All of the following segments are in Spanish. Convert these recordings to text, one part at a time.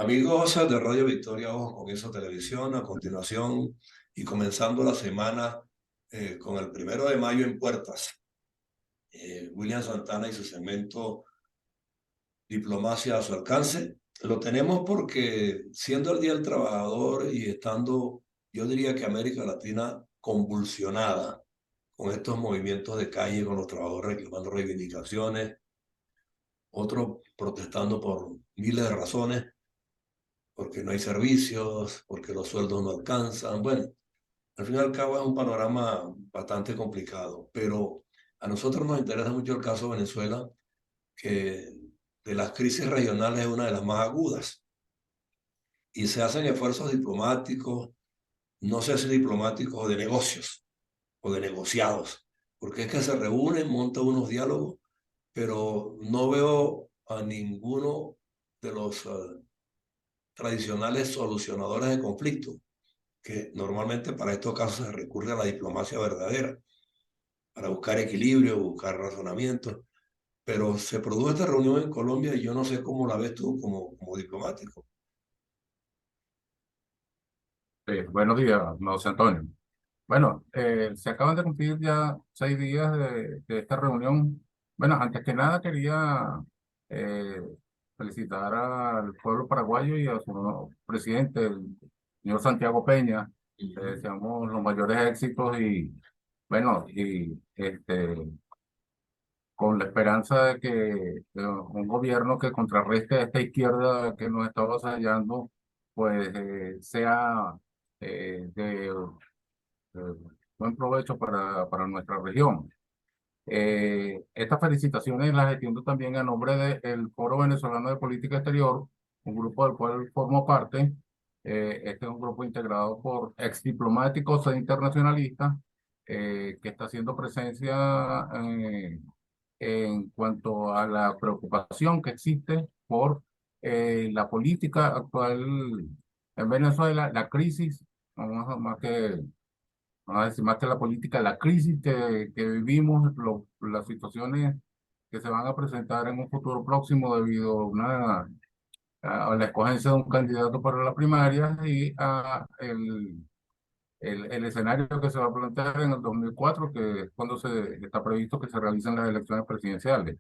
Amigos de Radio Victoria, ojo con eso televisión, a continuación y comenzando la semana con el 1 de mayo en puertas. William Santana y su segmento Diplomacia a su alcance. Lo tenemos porque siendo el Día del Trabajador y estando, yo diría que América Latina convulsionada con estos movimientos de calle, con los trabajadores reclamando reivindicaciones, otros protestando por miles de razones porque no hay servicios, porque los sueldos no alcanzan. Bueno, al fin y al cabo es un panorama bastante complicado, pero a nosotros nos interesa mucho el caso de Venezuela, que de las crisis regionales es una de las más agudas y se hacen esfuerzos diplomáticos, no sé si diplomáticos o de negocios o de negociados, porque es que se reúnen, montan unos diálogos, pero no veo a ninguno de los tradicionales solucionadores de conflictos que normalmente para estos casos se recurre a la diplomacia verdadera, para buscar equilibrio, buscar razonamiento. Pero se produjo esta reunión en Colombia y yo no sé cómo la ves tú como diplomático. Buenos días, José Antonio. Bueno, se acaban de cumplir ya 6 días de esta reunión. Bueno, antes que nada quería eh, felicitar al pueblo paraguayo y a su presidente, el señor Santiago Peña. Le Ujú. deseamos los mayores éxitos y, bueno, con la esperanza de que un gobierno que contrarreste a esta izquierda que nos está avasallando, pues sea de buen provecho para nuestra región. Estas felicitaciones las extiendo también a nombre del Foro Venezolano de Política Exterior, un grupo del cual formo parte. Este es un grupo integrado por ex diplomáticos e internacionalistas que está haciendo presencia en cuanto a la preocupación que existe por la política actual en Venezuela, la crisis, vamos a decir más que la política, la crisis que vivimos, las situaciones que se van a presentar en un futuro próximo debido a la escogencia de un candidato para la primaria y a el escenario que se va a plantear en el 2004, que es cuando está previsto que se realicen las elecciones presidenciales.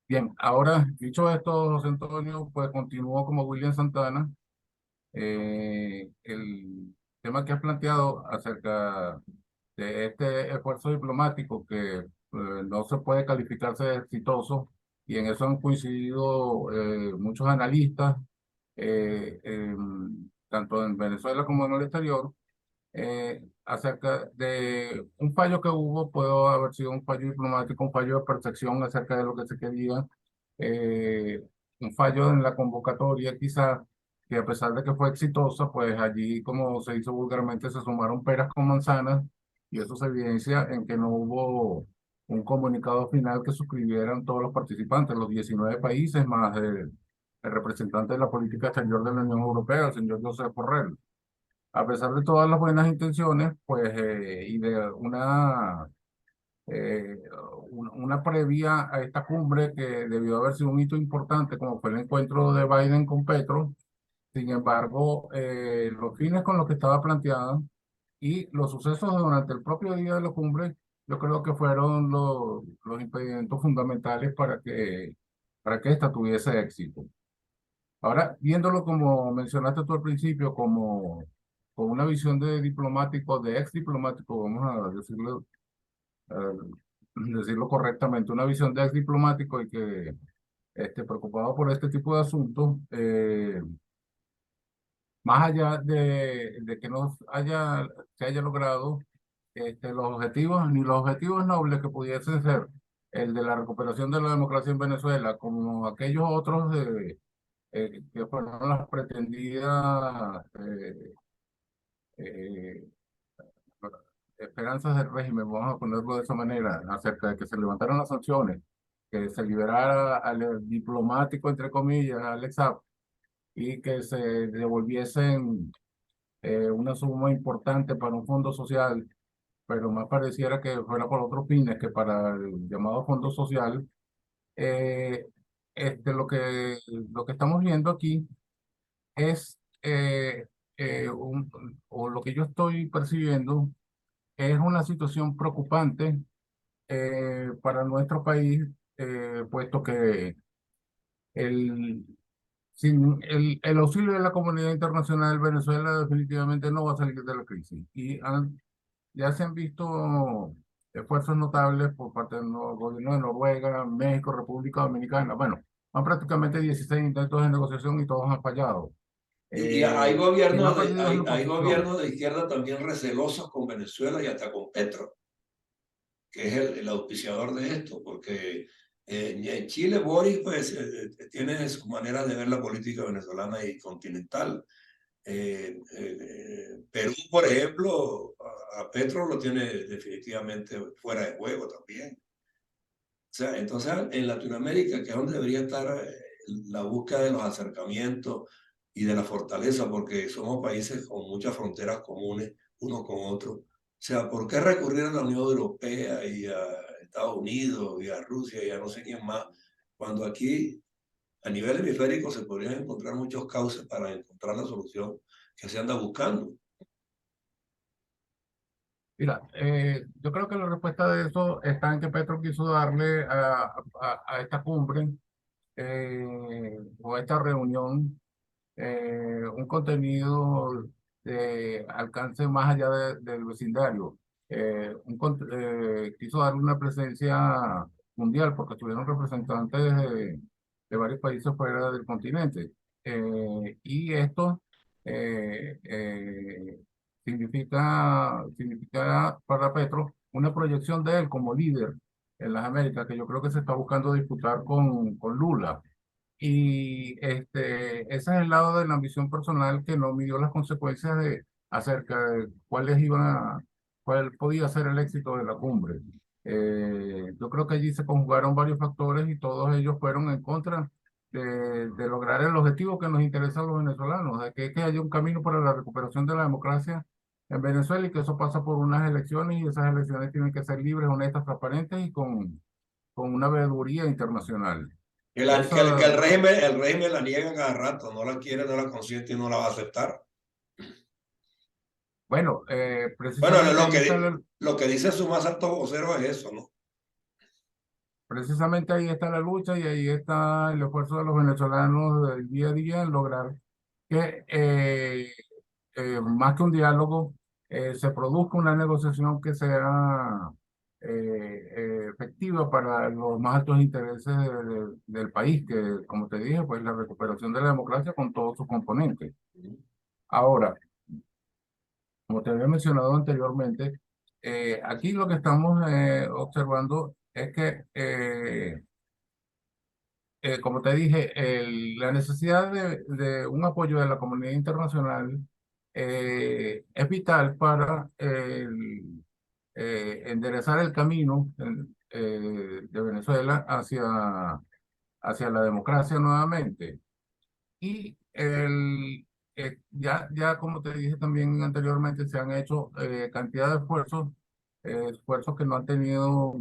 Bien, ahora, dicho esto, José Antonio, pues continúo como William Santana. El tema que has planteado acerca de este esfuerzo diplomático que no se puede calificarse de exitoso, y en eso han coincidido muchos analistas, tanto en Venezuela como en el exterior, acerca de un fallo que hubo, puede haber sido un fallo diplomático, un fallo de percepción acerca de lo que se quería, eh, un fallo en la convocatoria quizá, que a pesar de que fue exitosa, pues allí, como se hizo vulgarmente, se sumaron peras con manzanas, y eso se evidencia en que no hubo un comunicado final que suscribieran todos los participantes, los 19 países, más el representante de la política exterior de la Unión Europea, el señor Josep Borrell. A pesar de todas las buenas intenciones, pues, y de eh, una previa a esta cumbre que debió haber sido un hito importante, como fue el encuentro de Biden con Petro. Sin embargo, los fines con los que estaba planteada y los sucesos durante el propio día de la cumbre, yo creo que fueron los impedimentos fundamentales para que esta tuviese éxito. Ahora, viéndolo como mencionaste tú al principio, como con una visión de diplomático, de ex diplomático, vamos a decirlo correctamente, una visión de ex diplomático y que preocupado por este tipo de asuntos, más allá de que se haya logrado los objetivos, ni los objetivos nobles que pudiesen ser el de la recuperación de la democracia en Venezuela, como aquellos otros que fueron las pretendidas eh, esperanzas del régimen, vamos a ponerlo de esa manera, acerca de que se levantaran las sanciones, que se liberara al diplomático, entre comillas, Alex Saab, y que se devolviesen una suma importante para un fondo social, pero más pareciera que fuera por otros fines que para el llamado fondo social. eh, lo que estamos viendo aquí es, o lo que yo estoy percibiendo, es una situación preocupante para nuestro país, puesto que el, sin el auxilio de la comunidad internacional, Venezuela definitivamente no va a salir de la crisis. Ya se han visto esfuerzos notables por parte del gobierno de Noruega, México, República Dominicana. Bueno, van prácticamente 16 intentos de negociación y todos han fallado. Y hay Quien ha gobiernos perdido es la hay oposición. gobiernos de izquierda también recelosos con Venezuela y hasta con Petro, que es el auspiciador de esto, porque en Chile Boris pues, tiene su manera de ver la política venezolana y continental. Perú, por ejemplo, a Petro lo tiene definitivamente fuera de juego también. O sea, entonces en Latinoamérica, que es donde debería estar la búsqueda de los acercamientos y de la fortaleza, porque somos países con muchas fronteras comunes unos con otros. O sea, ¿por qué recurrir a la Unión Europea y a Estados Unidos y a Rusia y a no sé quién más, cuando aquí a nivel hemisférico se podrían encontrar muchos cauces para encontrar la solución que se anda buscando? Mira, yo creo que la respuesta de eso está en que Petro quiso darle a esta cumbre o a esta reunión un contenido de alcance más allá del vecindario. Quiso darle una presencia mundial porque tuvieron representantes de varios países fuera del continente. Y esto eh, eh, significa para Petro una proyección de él como líder en las Américas, que yo creo que se está buscando disputar con Lula. Y ese es el lado de la ambición personal que no midió las consecuencias acerca de cuál podía ser el éxito de la cumbre. Yo creo que allí se conjugaron varios factores y todos ellos fueron en contra de lograr el objetivo que nos interesa a los venezolanos, de que haya un camino para la recuperación de la democracia en Venezuela y que eso pasa por unas elecciones y esas elecciones tienen que ser libres, honestas, transparentes y con una veeduría internacional. Que Esa, el régimen la niega cada rato, no la quiere, no la consiente y no la va a aceptar. bueno, Bueno, lo que dice su más alto vocero es eso, ¿no? precisamente ahí está la lucha y ahí está el esfuerzo de los venezolanos del día a día en lograr que más que un diálogo, se produzca una negociación que sea efectiva para los más altos intereses del país, que como te dije, pues la recuperación de la democracia con todos sus componentes. Ahora, como te había mencionado anteriormente, aquí lo que estamos observando es que, como te dije, la necesidad de un apoyo de la comunidad internacional es vital para enderezar el camino de Venezuela hacia la democracia nuevamente. Y ya como te dije también anteriormente, se han hecho cantidad de esfuerzos que no han tenido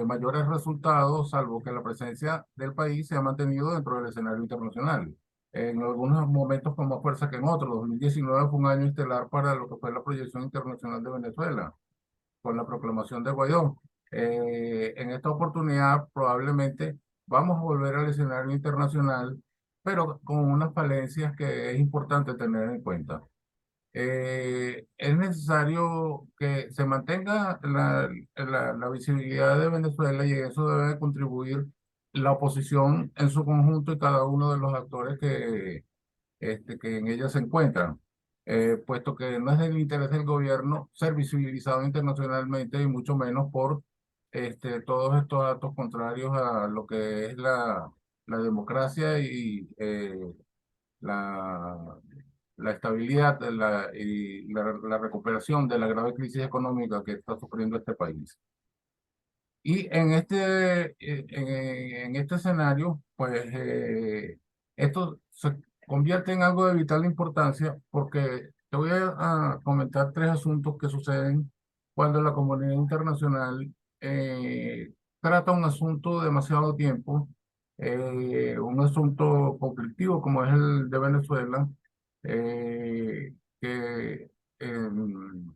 mayores resultados, salvo que la presencia del país se ha mantenido dentro del escenario internacional. En algunos momentos con más fuerza que en otros. 2019 fue un año estelar para lo que fue la proyección internacional de Venezuela con la proclamación de Guaidó. En esta oportunidad probablemente vamos a volver al escenario internacional, pero con unas falencias que es importante tener en cuenta. Es necesario que se mantenga la visibilidad de Venezuela y eso debe contribuir la oposición en su conjunto y cada uno de los actores que en ella se encuentran, puesto que no es del interés del gobierno ser visibilizado internacionalmente y mucho menos por todos estos actos contrarios a lo que es la democracia y la, la estabilidad y la recuperación de la grave crisis económica que está sufriendo este país. Y en este escenario, pues esto se convierte en algo de vital importancia porque te voy a comentar tres asuntos que suceden cuando la comunidad internacional trata un asunto demasiado tiempo un asunto conflictivo como es el de Venezuela, eh, que, em,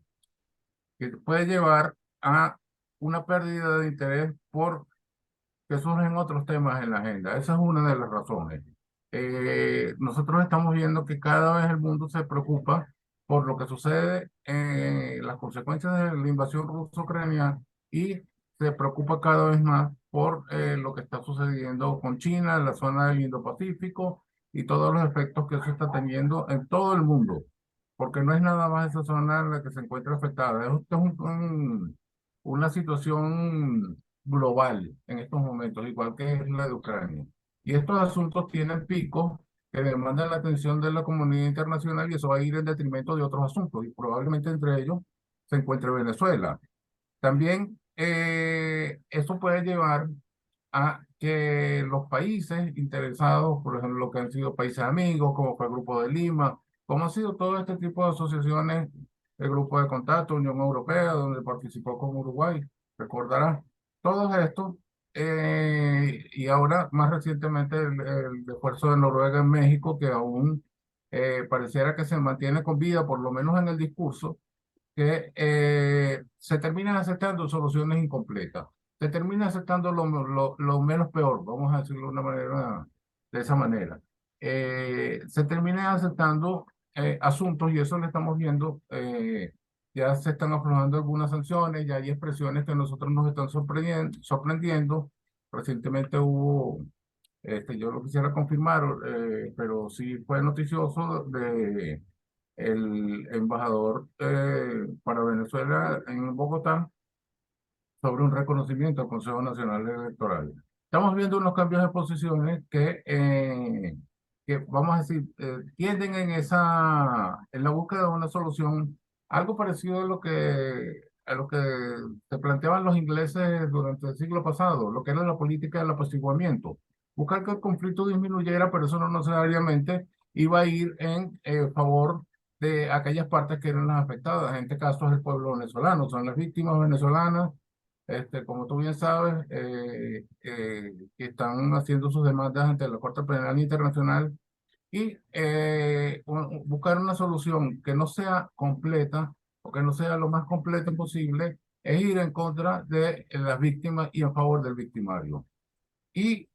que puede llevar a una pérdida de interés por que surgen otros temas en la agenda. Esa es una de las razones. Nosotros estamos viendo que cada vez el mundo se preocupa por lo que sucede en las consecuencias de la invasión ruso-ucraniana y se preocupa cada vez más por lo que está sucediendo con China, en la zona del Indo-Pacífico y todos los efectos que eso está teniendo en todo el mundo, porque no es nada más esa zona en la que se encuentra afectada. Esto es una situación global en estos momentos, igual que es la de Ucrania. Y estos asuntos tienen picos que demandan la atención de la comunidad internacional y eso va a ir en detrimento de otros asuntos y probablemente entre ellos se encuentre Venezuela. También eso puede llevar a que los países interesados, por ejemplo, lo que han sido países amigos, como fue el Grupo de Lima, como ha sido todo este tipo de asociaciones, el Grupo de Contacto, Unión Europea, donde participó con Uruguay, recordarás, todos estos, y ahora más recientemente el esfuerzo de Noruega en México, que aún pareciera que se mantiene con vida, por lo menos en el discurso, que se terminan aceptando soluciones incompletas. Se termina aceptando lo menos peor, vamos a decirlo de una manera, de esa manera. Se terminan aceptando asuntos y eso lo estamos viendo. Ya se están aflojando algunas sanciones, ya hay expresiones que a nosotros nos están sorprendiendo. Recientemente hubo, yo lo quisiera confirmar, pero sí fue noticioso de el embajador para Venezuela en Bogotá sobre un reconocimiento al Consejo Nacional Electoral. Estamos viendo unos cambios de posiciones que vamos a decir, tienden en la búsqueda de una solución, algo parecido a lo que se planteaban los ingleses durante el siglo pasado, lo que era la política del apaciguamiento. Buscar que el conflicto disminuyera, pero eso no necesariamente iba a ir en favor de aquellas partes que eran las afectadas. En este caso es el pueblo venezolano, son las víctimas venezolanas, como tú bien sabes, que están haciendo sus demandas ante la Corte Penal Internacional y buscar una solución que no sea completa o que no sea lo más completa posible es ir en contra de las víctimas y en favor del victimario. Y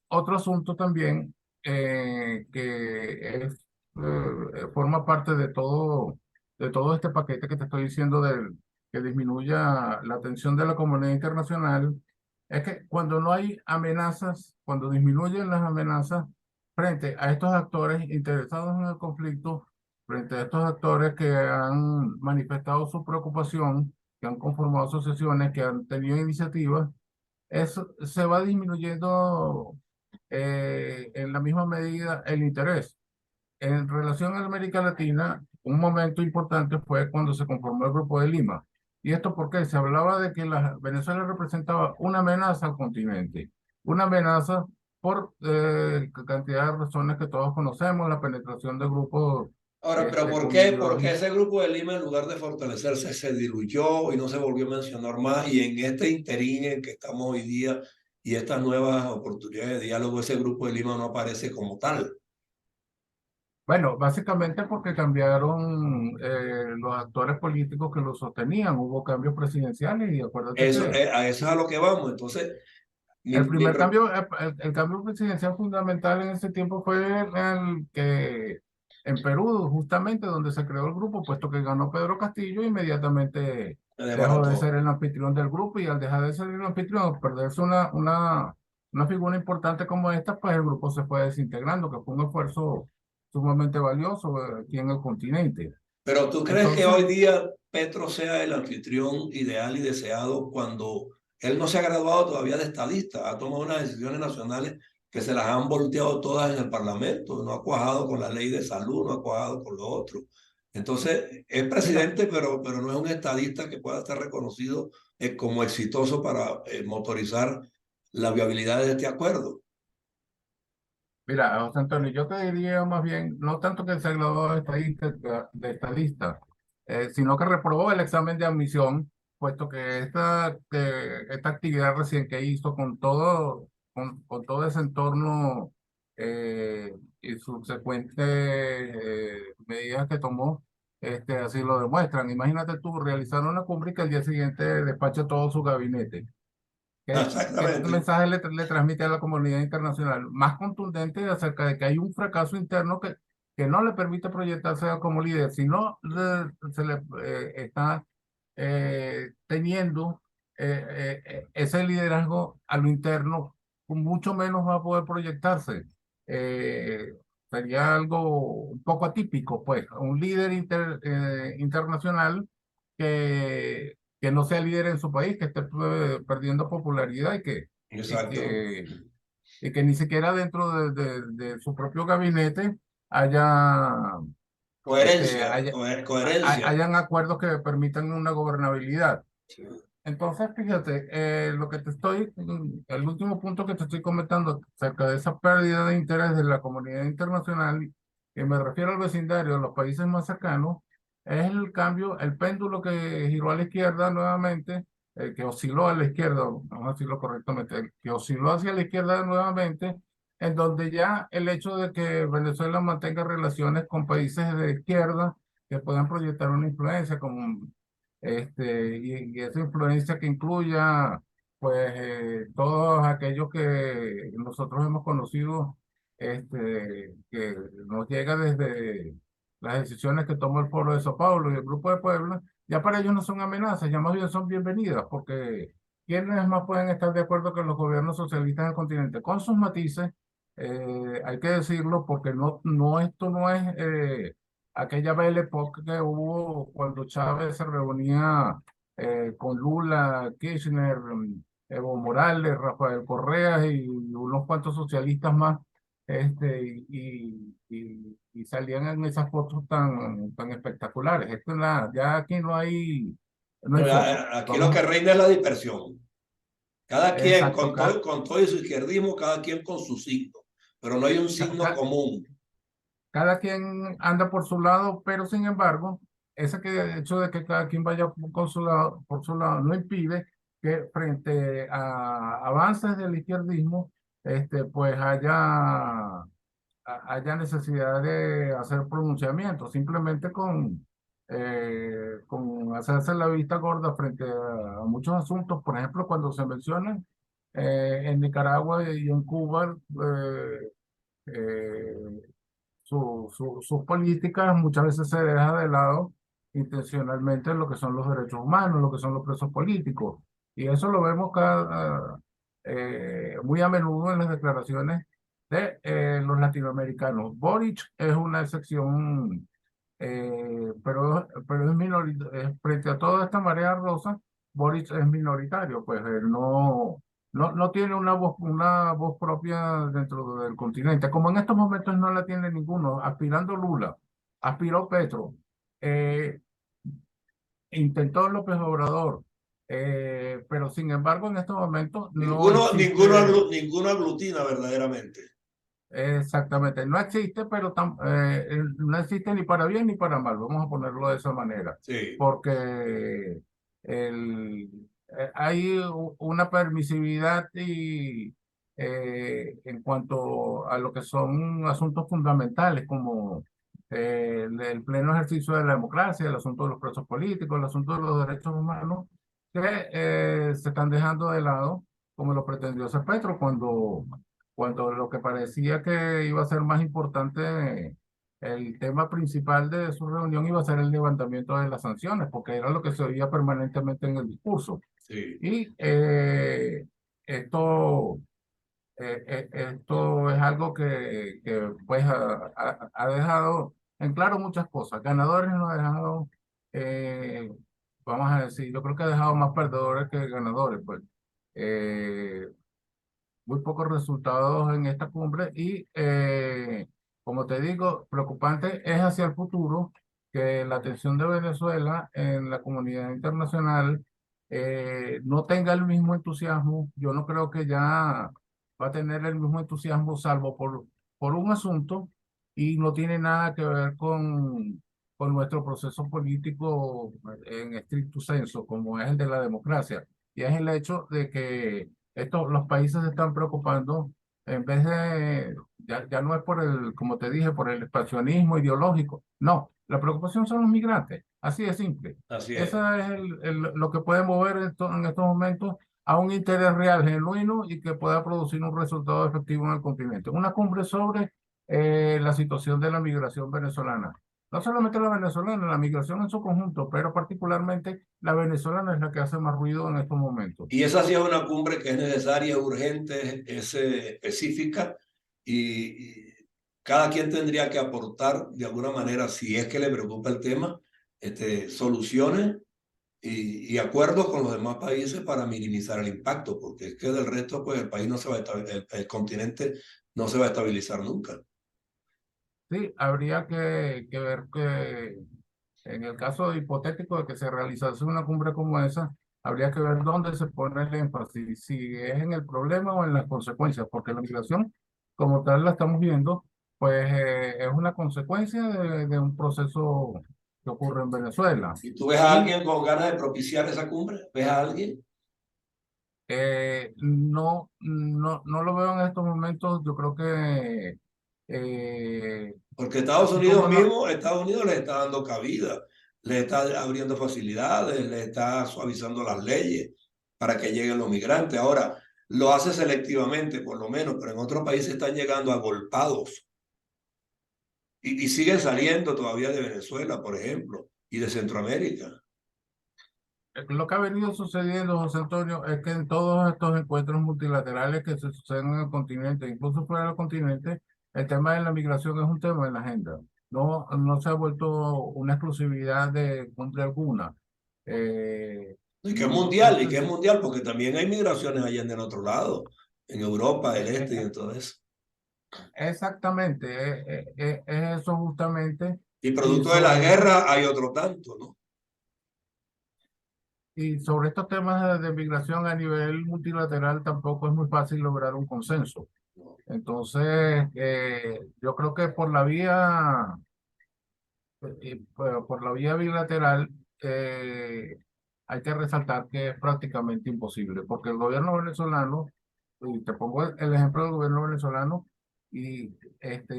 otro asunto también que forma parte de todo este paquete que te estoy diciendo que disminuya la atención de la comunidad internacional, es que cuando no hay amenazas, cuando disminuyen las amenazas frente a estos actores interesados en el conflicto, frente a estos actores que han manifestado su preocupación, que han conformado asociaciones, que han tenido iniciativas, eso se va disminuyendo en la misma medida el interés. En relación a América Latina, un momento importante fue cuando se conformó el Grupo de Lima. ¿Y esto porque se hablaba de que Venezuela representaba una amenaza al continente? Una amenaza por cantidad de razones que todos conocemos, la penetración de grupos Ahora, pero ¿por con qué? Porque ideología. ese grupo de Lima, en lugar de fortalecerse, se diluyó y no se volvió a mencionar más. Y en este interín en que estamos hoy día y estas nuevas oportunidades de diálogo, ese grupo de Lima no aparece como tal. Bueno, básicamente porque cambiaron los actores políticos que lo sostenían, hubo cambios presidenciales y acuérdate Eso, que a eso es a lo que vamos. Entonces, el mi primer cambio, el cambio presidencial fundamental en ese tiempo fue el que en Perú, justamente donde se creó el grupo, puesto que ganó Pedro Castillo, inmediatamente me dejó de ser desbarató. el anfitrión del grupo y al dejar de ser el anfitrión, perderse una figura importante como esta, pues el grupo se fue desintegrando, que fue un esfuerzo sumamente valioso aquí en el continente. Pero ¿tú crees que Entonces, hoy día Petro sea el anfitrión ideal y deseado cuando él no se ha graduado todavía de estadista? Ha tomado unas decisiones nacionales que se las han volteado todas en el Parlamento. No ha cuajado con la ley de salud, no ha cuajado con lo otro. Entonces, es mira, presidente, pero no es un estadista que pueda estar reconocido como exitoso para motorizar la viabilidad de este acuerdo. Mira, José Antonio, yo te diría más bien, no tanto que se graduó de estadista, sino que reprobó el examen de admisión, puesto que esta actividad recién que hizo con todo con todo ese entorno y subsecuentes medidas que tomó, así lo demuestran. Imagínate tú realizar una cumbre y que al día siguiente despache todo su gabinete. ¿Qué Exactamente. mensaje le transmite a la comunidad internacional? Más contundente acerca de que hay un fracaso interno que no le permite proyectarse como líder, sino se le está teniendo ese liderazgo a lo interno, mucho menos va a poder proyectarse. Eh, Sería algo un poco atípico, pues, un líder internacional que no sea líder en su país, que esté perdiendo popularidad y Exacto. que, y que ni siquiera dentro de su propio gabinete haya, Coherencia, coherencia. hayan acuerdos que permitan una gobernabilidad. Sí. Entonces, fíjate, el último punto que te estoy comentando acerca de esa pérdida de interés de la comunidad internacional, y me refiero al vecindario, a los países más cercanos, es el cambio, el péndulo que giró a la izquierda nuevamente, que osciló a la izquierda, vamos a decirlo correctamente, que osciló hacia la izquierda nuevamente, en donde ya el hecho de que Venezuela mantenga relaciones con países de izquierda que puedan proyectar una influencia como y esa influencia que incluya, pues, todos aquellos que nosotros hemos conocido, que nos llega desde las decisiones que tomó el Foro de Sao Paulo y el Grupo de Puebla, ya para ellos no son amenazas, ya más bien son bienvenidas, porque ¿quiénes más pueden estar de acuerdo que los gobiernos socialistas del continente? Con sus matices, hay que decirlo, porque esto no es aquella Belle Époque que hubo cuando Chávez se reunía con Lula, Kirchner, Evo Morales, Rafael Correa y unos cuantos socialistas más, y salían en esas fotos tan espectaculares. Ya aquí no hay No, fotos. aquí lo que Vamos, reina es la dispersión. Cada quien, exacto, con todo y su izquierdismo, cada quien con su signo, pero no hay un ca- signo ca- común. cada quien anda por su lado, pero sin embargo, ese hecho de que cada quien vaya por su lado no impide que frente a avances del izquierdismo, pues haya necesidad de hacer pronunciamientos, simplemente con hacerse la vista gorda frente a muchos asuntos. Por ejemplo, cuando se mencionan en Nicaragua y en Cuba, eh, sus políticas, muchas veces se deja de lado intencionalmente lo que son los derechos humanos, lo que son los presos políticos. Y eso lo vemos muy a menudo en las declaraciones de los latinoamericanos. Boric es una excepción, pero es minoritario. Frente a toda esta marea rosa, Boric es minoritario, pues él no tiene una voz propia dentro del continente, como en estos momentos no la tiene ninguno, aspirando Lula, aspiró Petro, eh, intentó López Obrador, pero sin embargo en estos momentos no existe. Ninguno aglutina verdaderamente. Exactamente, no existe, pero no existe ni para bien ni para mal, vamos a ponerlo de esa manera, Sí. porque hay una permisividad en cuanto a lo que son asuntos fundamentales como el pleno ejercicio de la democracia, el asunto de los presos políticos, el asunto de los derechos humanos, que se están dejando de lado, como lo pretendió hacer Petro cuando lo que parecía que iba a ser más importante, el tema principal de su reunión iba a ser el levantamiento de las sanciones, porque era lo que se oía permanentemente en el discurso. Sí. Y esto, esto es algo que pues, ha dejado en claro muchas cosas. Ganadores no ha dejado, eh, vamos a decir, yo creo que ha dejado más perdedores que ganadores, pues. Eh, Muy pocos resultados en esta cumbre y, como te digo, preocupante es hacia el futuro que la atención de Venezuela en la comunidad internacional no tenga el mismo entusiasmo. Yo no creo que ya va a tener el mismo entusiasmo, salvo por un asunto, y no tiene nada que ver con nuestro proceso político en estricto senso, como es el de la democracia, y es el hecho de que los países se están preocupando, en vez de, ya no es por el, como te dije, por el expansionismo ideológico, no, la preocupación son los migrantes, así de simple. Así es. Esa es lo que puede mover en estos momentos a un interés real, genuino y que pueda producir un resultado efectivo en el continente. Una cumbre sobre la situación de la migración venezolana. No solamente la venezolana, la migración en su conjunto, pero particularmente la venezolana es la que hace más ruido en estos momentos. Y esa sí es una cumbre que es necesaria, urgente, es específica y cada quien tendría que aportar de alguna manera, si es que le preocupa el tema, soluciones y acuerdos con los demás países para minimizar el impacto, porque es que del resto, pues el país no se va a el continente no se va a estabilizar nunca. Sí, habría que ver que en el caso hipotético de que se realizase una cumbre como esa, habría que ver dónde se pone el énfasis, si es en el problema o en las consecuencias, porque la migración, como tal la estamos viendo, pues es una consecuencia de un proceso que ocurre en Venezuela. ¿Y tú ves a Y alguien con ganas de propiciar esa cumbre? ¿Ves a alguien? no lo veo en estos momentos. Yo creo que Porque Estados así Unidos como no, mismo, Estados Unidos le está dando cabida, le está abriendo facilidades, le está suavizando las leyes para que lleguen los migrantes. Ahora, lo hace selectivamente, por lo menos, pero en otros países están llegando agolpados y siguen saliendo todavía de Venezuela, por ejemplo, y de Centroamérica. lo que ha venido sucediendo, José Antonio, es que en todos estos encuentros multilaterales que se suceden en el continente, incluso fuera del continente, el tema de la migración es un tema en la agenda. No se ha vuelto una exclusividad de cumbre alguna. No sé Y que es si mundial, porque también hay migraciones allá en el otro lado, en Europa del eh, Este y eh, en todo eso. exactamente, es eso justamente. Y Y producto de la sobre esto, guerra hay otro tanto, ¿no? y sobre estos temas de migración a nivel multilateral tampoco es muy fácil lograr un consenso. Entonces, yo creo que por la vía bilateral, hay que resaltar que es prácticamente imposible, porque el gobierno venezolano, y te pongo el ejemplo del gobierno venezolano, y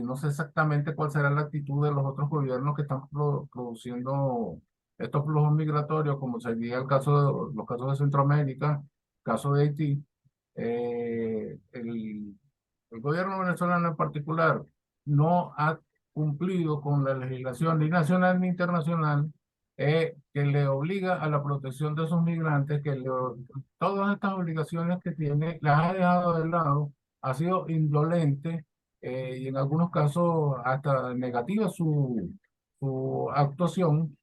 no sé exactamente cuál será la actitud de los otros gobiernos que están produciendo estos flujos migratorios, como sería el caso los casos de Centroamérica, caso de Haití. El gobierno venezolano en particular no ha cumplido con la legislación ni nacional ni internacional, que le obliga a la protección de esos migrantes, todas estas obligaciones que tiene las ha dejado de lado, ha sido indolente, y en algunos casos hasta negativa su actuación,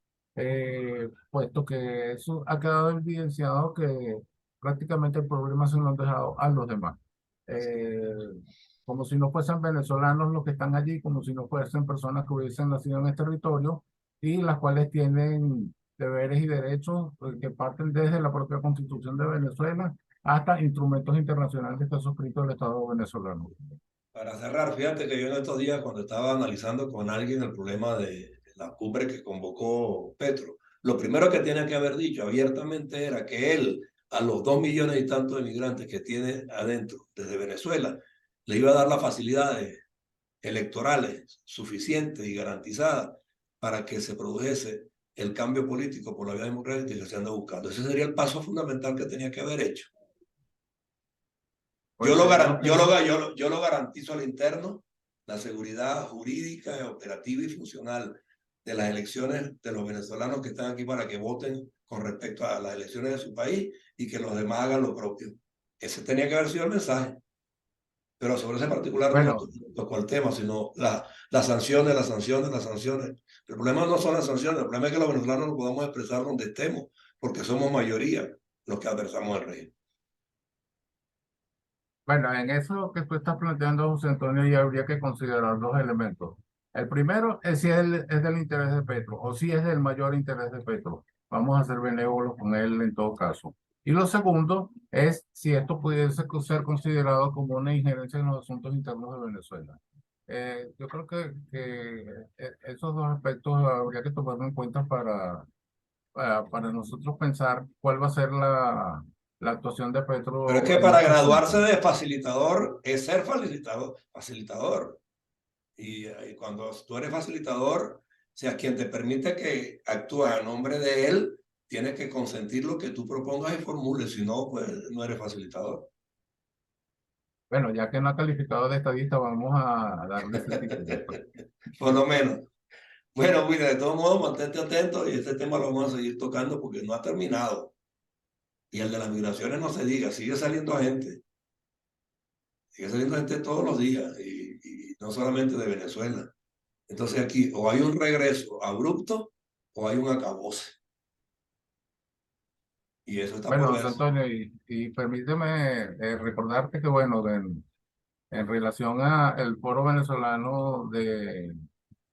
puesto que eso ha quedado evidenciado que prácticamente el problema se lo han dejado a los demás. eh, Como si no fuesen venezolanos los que están allí, como si no fuesen personas que hubiesen nacido en el territorio y las cuales tienen deberes y derechos, que parten desde la propia Constitución de Venezuela hasta instrumentos internacionales que ha suscrito el Estado venezolano. Para cerrar, fíjate que yo en estos días, cuando estaba analizando con alguien el problema de la cumbre que convocó Petro, lo primero que tenía que haber dicho abiertamente era que él, a los 2 millones y tantos de migrantes que tiene adentro desde Venezuela, le iba a dar las facilidades electorales suficientes y garantizadas para que se produjese el cambio político por la vía democrática que se anda buscando. Ese sería el paso fundamental que tenía que haber hecho. Pues yo pienso, Yo lo garantizo al interno, la seguridad jurídica, operativa y funcional de las elecciones de los venezolanos que están aquí para que voten con respecto a las elecciones de su país y que los demás hagan lo propio. Ese tenía que haber sido el mensaje. Pero sobre ese particular no bueno, tocó el tema, sino las sanciones, las sanciones, las sanciones. El problema no son las sanciones, el problema es que los venezolanos no podamos expresar donde estemos, porque somos mayoría los que adversamos al régimen. bueno, en eso que tú estás planteando, José Antonio, ya habría que considerar dos elementos. El primero es si es del interés de Petro o si es del mayor interés de Petro. Vamos a ser benévolos con él en todo caso. Y lo segundo es si esto pudiese ser considerado como una injerencia en los asuntos internos de Venezuela. Yo creo que esos dos aspectos habría que tomarlo en cuenta para nosotros pensar cuál va a ser la actuación de Pero es Petro que en para este graduarse punto. de facilitador es ser facilitador, facilitador. Y cuando tú eres facilitador, o sea, quien te permite que actúes a nombre de él, tienes que consentir lo que tú propongas y formules, si no, pues no eres facilitador. Bueno, ya que no ha calificado de estadista, vamos a darle ese título, pues. Por lo menos. Bueno, mira, de todos modos, mantente atento y este tema lo vamos a seguir tocando porque no ha terminado. Y el de las migraciones no se diga, sigue saliendo gente todos los días y no solamente de Venezuela. Entonces aquí o hay un regreso abrupto o hay un acabose. Y eso está Bueno, por José verse. Antonio, y permíteme recordarte que, bueno, en relación a el Foro Venezolano de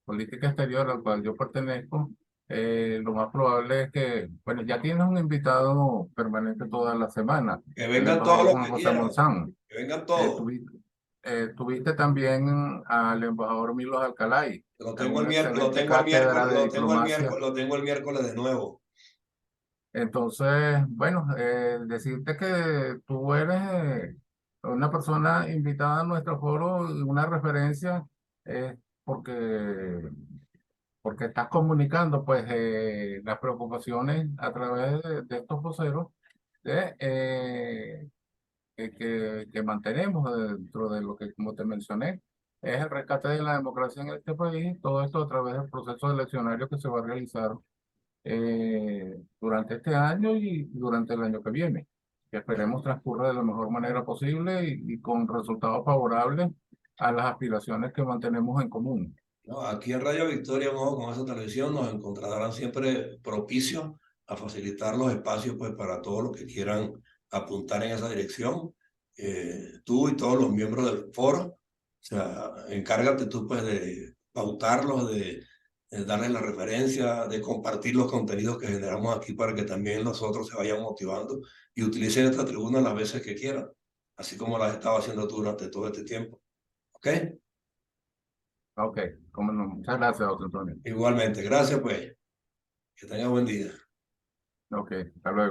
Política Exterior al cual yo pertenezco, lo más probable es que, bueno, ya tienes un invitado permanente toda la semana, Que el vengan todos embajador los Juan que José quieran, Monzán. que vengan Eh, todos. tuvi- tuviste también al embajador Milos Alcalay, Lo en tengo el una miércoles, excelente cátedra de diplomacia. lo tengo el miércoles de nuevo. Entonces, bueno, decirte que tú eres una persona invitada a nuestro foro y una referencia porque, porque estás comunicando pues las preocupaciones a través de estos voceros de, que mantenemos dentro de lo que, como te mencioné, es el rescate de la democracia en este país, todo esto a través del proceso eleccionario que se va a realizar durante este año y durante el año que viene, que esperemos transcurra de la mejor manera posible y con resultados favorables a las aspiraciones que mantenemos en común. ¿No? Aquí en Radio Victoria, ¿no? Con esa televisión, nos encontrarán siempre propicios a facilitar los espacios pues, para todos los que quieran apuntar en esa dirección. Tú y todos los miembros del foro, o sea, encárgate tú pues, de pautarlos, de darles la referencia, de compartir los contenidos que generamos aquí para que también los otros se vayan motivando y utilicen esta tribuna las veces que quieran, así como las has estado haciendo tú durante todo este tiempo. ¿Ok? Ok, cómo no. Muchas gracias, doctor Antonio. Igualmente, gracias pues. Que tenga buen día. Ok, hasta luego.